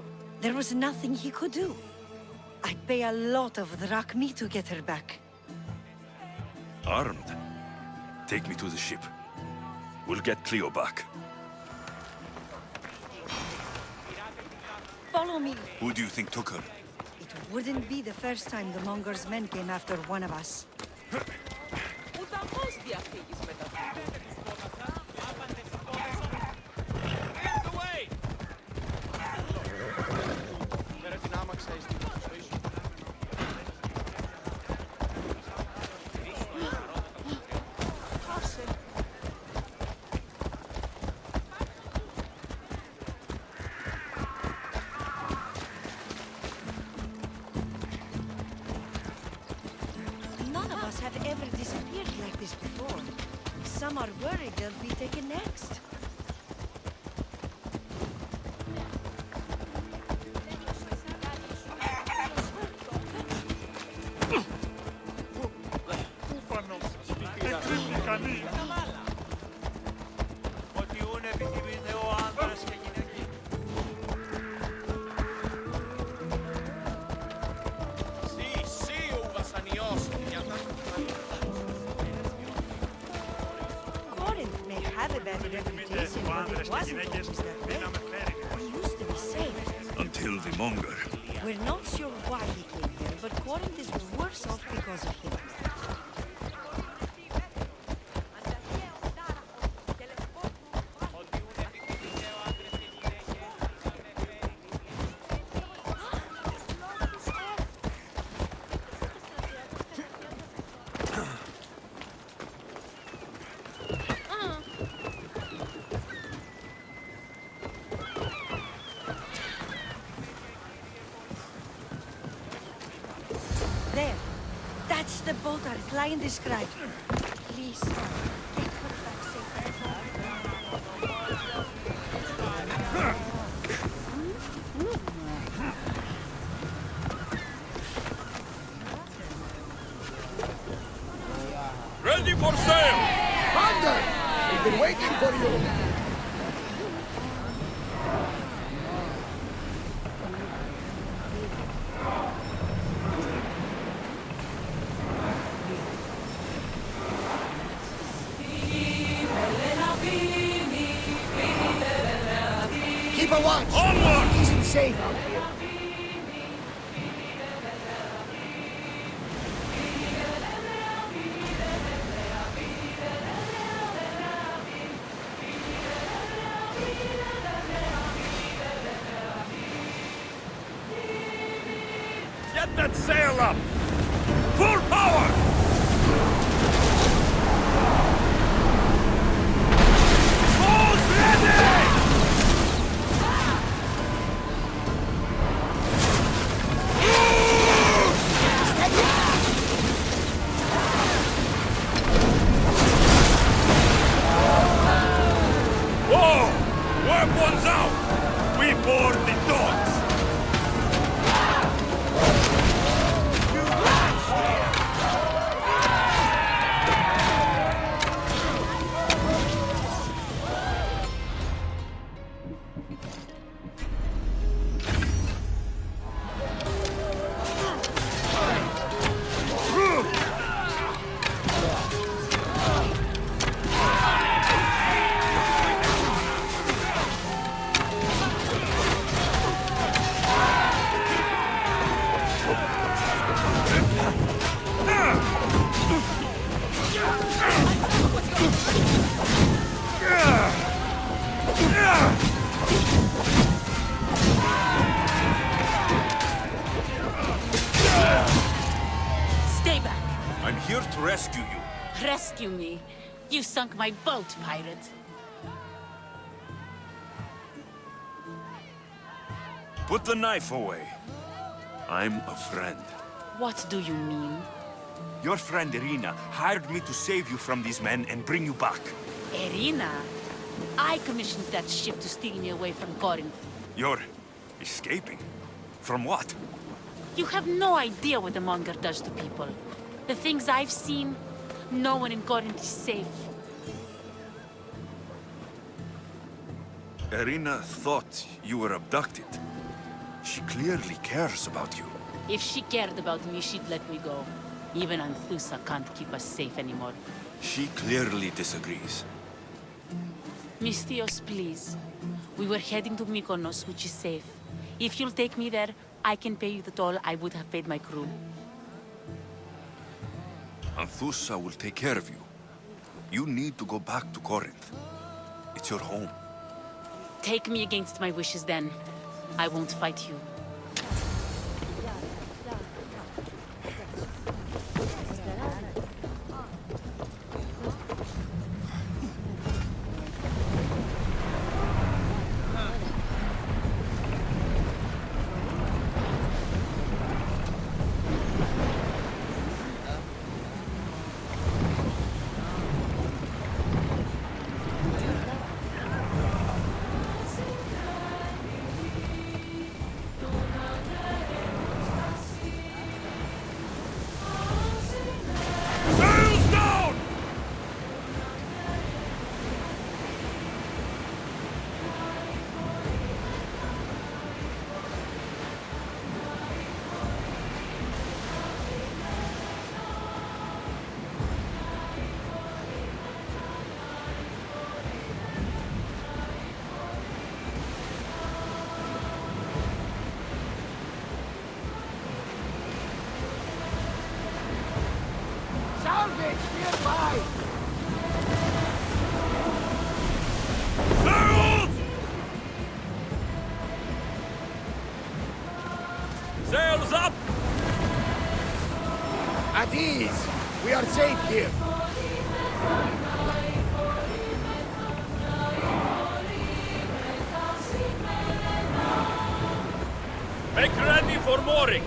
there was nothing he could do. I'd pay a lot of drachmi to get her back. Armed? Take me to the ship. We'll get Cleo back. Follow me. Who do you think took her? It wouldn't be the first time the Monger's men came after one of us. have ever disappeared like this before. Some are worried they'll be taken next. Corinth may have a bad reputation, but it wasn't always that way. We used to be safe. Until the Monger. We're not sure why he came here, but Corinth is worse off because of him. There. That's the boat our client described. Please, get her back Ready for sail! Thunder! We've been waiting for you! Keep a watch! Onward! It isn't safe out here. Get that sail up! Full power! Bows ready! Whoa! Weapons out! We board the dogs! Stay back. I'm here to rescue you. Rescue me. You sunk my boat, pirate. Put the knife away. I'm a friend. What do you mean? Your friend Irina hired me to save you from these men and bring you back. Irina? I commissioned that ship to steal me away from Corinth. You're escaping? From what? You have no idea what the Monger does to people. The things I've seen, no one in Corinth is safe. Irina thought you were abducted. She clearly cares about you. If she cared about me, she'd let me go. Even Anthusa can't keep us safe anymore. She clearly disagrees. Mystios, please. We were heading to Mykonos, which is safe. If you'll take me there, I can pay you the toll I would have paid my crew. Anthusa will take care of you. You need to go back to Corinth. It's your home. Take me against my wishes then. I won't fight you. salvage nearby! Sails! Sails up! At ease! We are safe here! Make ready for mooring!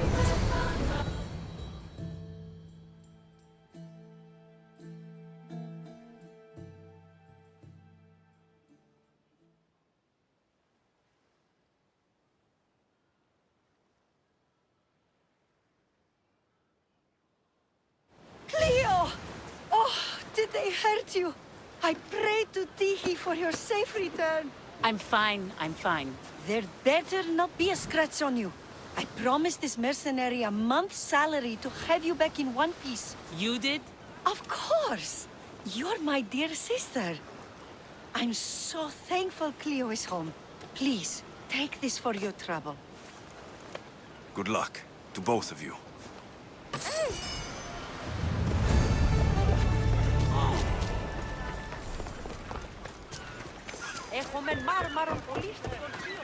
Cleo! Oh, did they hurt you? I prayed to Tihi for your safe return. I'm fine, I'm fine. There better not be a scratch on you. I promised this mercenary a month's salary to have you back in one piece. You did? Of course! You're my dear sister. I'm so thankful Cleo is home. Please, take this for your trouble. Good luck to both of you. Έχουμε μάρμαρον πολύ στο χωριό.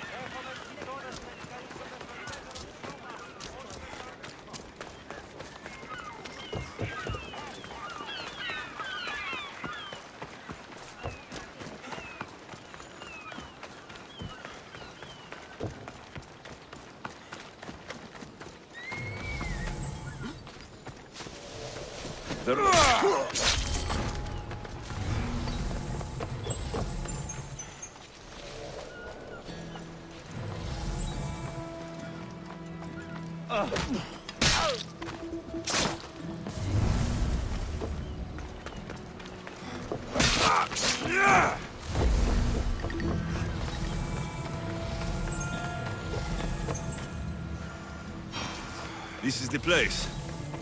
This is the place.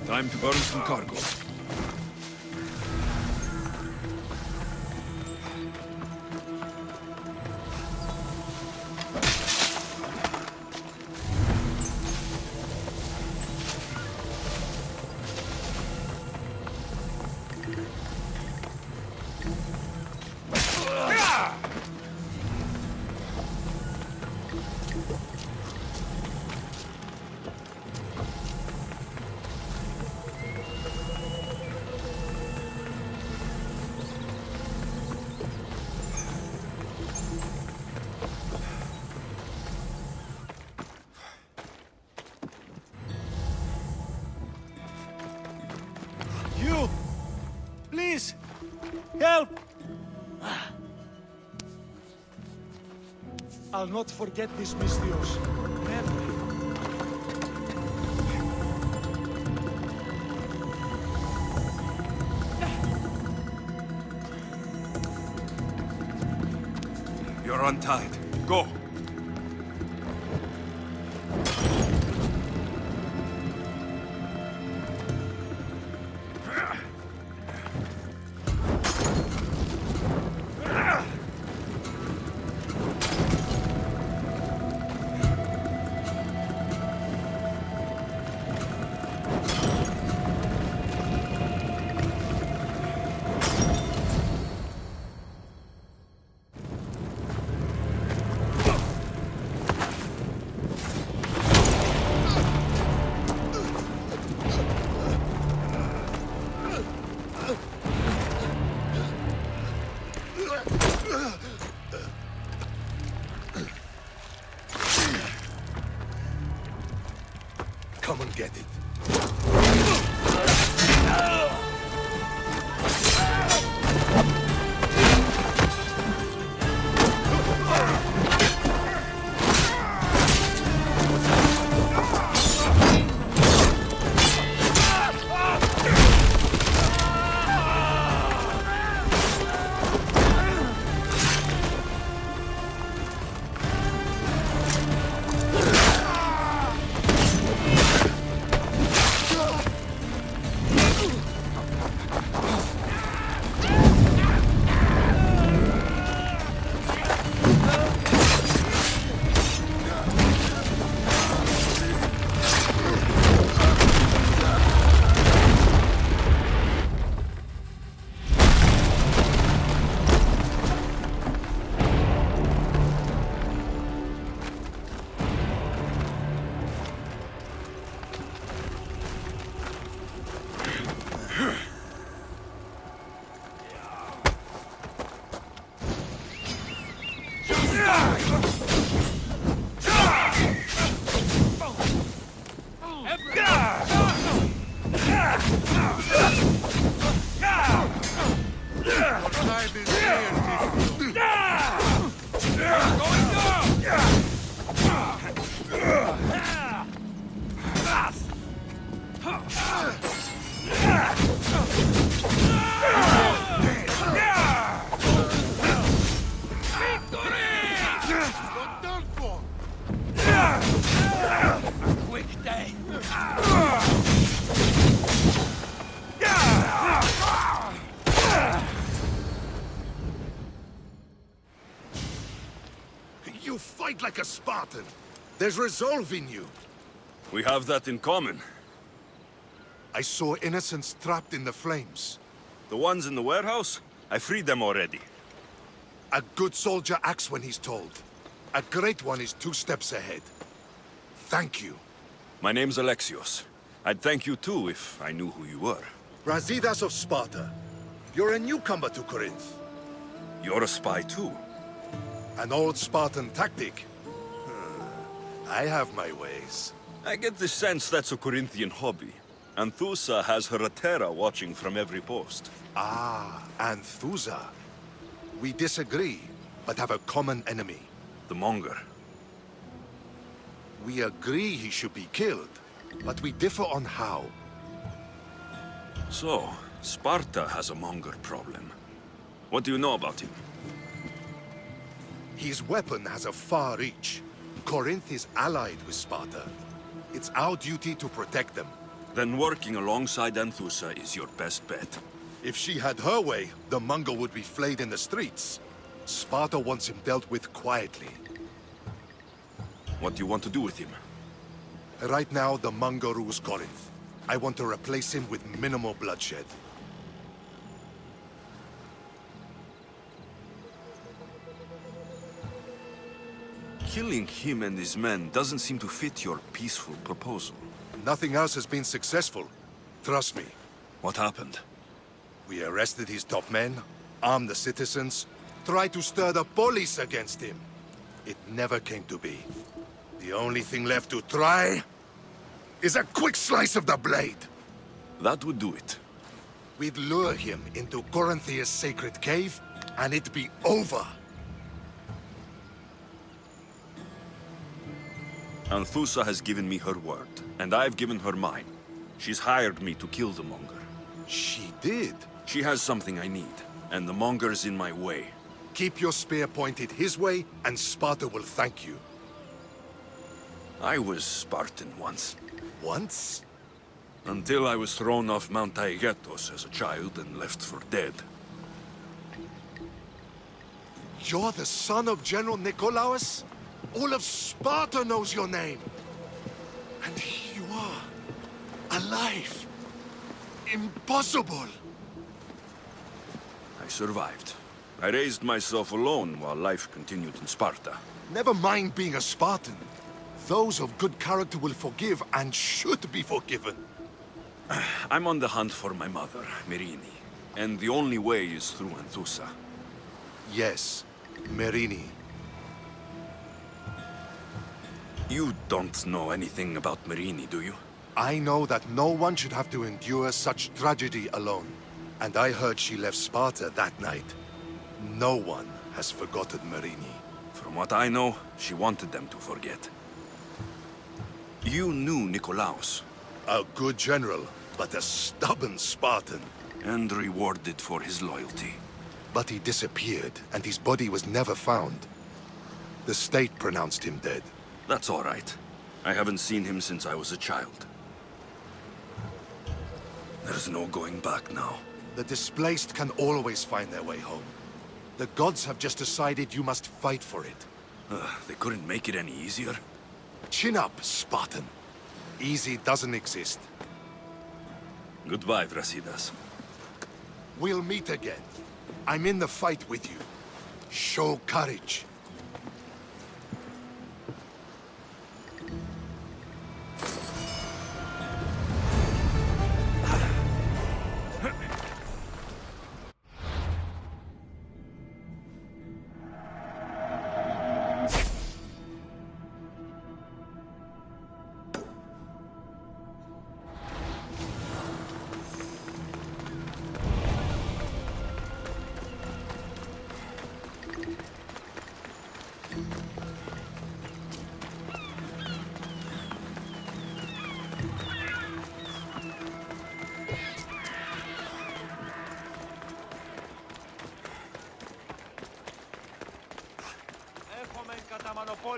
Time to burn some cargo. You! Please! Help! I'll not forget this, Mistios. Never. You're untied. Go! You fight like a Spartan. There's resolve in you. We have that in common. I saw innocents trapped in the flames. The ones in the warehouse? I freed them already. A good soldier acts when he's told. A great one is 2 steps ahead. Thank you. My name's Alexios. I'd thank you too if I knew who you were. Brasidas of Sparta. You're a newcomer to Corinth. You're a spy too. An old Spartan tactic. I have my ways. I get the sense that's a Corinthian hobby. Anthusa has her Atera watching from every post. Ah, Anthusa. We disagree, but have a common enemy. The Monger. We agree he should be killed, but we differ on how. So, Sparta has a Monger problem. What do you know about him? His weapon has a far reach. Corinth is allied with Sparta. It's our duty to protect them. Then working alongside Anthusa is your best bet. If she had her way, the Monger would be flayed in the streets. Sparta wants him dealt with quietly. What do you want to do with him? Right now, the Monger rules Corinth. I want to replace him with minimal bloodshed. Killing him and his men doesn't seem to fit your peaceful proposal. Nothing else has been successful. Trust me. What happened? We arrested his top men, armed the citizens, tried to stir the police against him. It never came to be. The only thing left to try is a quick slice of the blade. That would do it. We'd lure him into Corinthia's sacred cave, and it'd be over. Anthusa has given me her word, and I've given her mine. She's hired me to kill the Monger. She did? She has something I need, and the Monger's in my way. Keep your spear pointed his way, and Sparta will thank you. I was Spartan once. Once? Until I was thrown off Mount Taygetos as a child and left for dead. You're the son of General Nikolaos? All of Sparta knows your name. And here you are, alive. Impossible. I survived. I raised myself alone while life continued in Sparta. Never mind being a Spartan. Those of good character will forgive and should be forgiven. I'm on the hunt for my mother, Merini. And the only way is through Anthusa. Yes, Merini. You don't know anything about Merini, do you? I know that no one should have to endure such tragedy alone. And I heard she left Sparta that night. No one has forgotten Merini. From what I know, she wanted them to forget. You knew Nikolaos. A good general, but a stubborn Spartan. And rewarded for his loyalty. But he disappeared, and his body was never found. The state pronounced him dead. That's all right. I haven't seen him since I was a child. There's no going back now. The displaced can always find their way home. The gods have just decided you must fight for it. They couldn't make it any easier? Chin up, Spartan. Easy doesn't exist. Goodbye, Brasidas. We'll meet again. I'm in the fight with you. Show courage.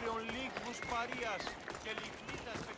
αύριον λίγους παρείας και λιχνίτας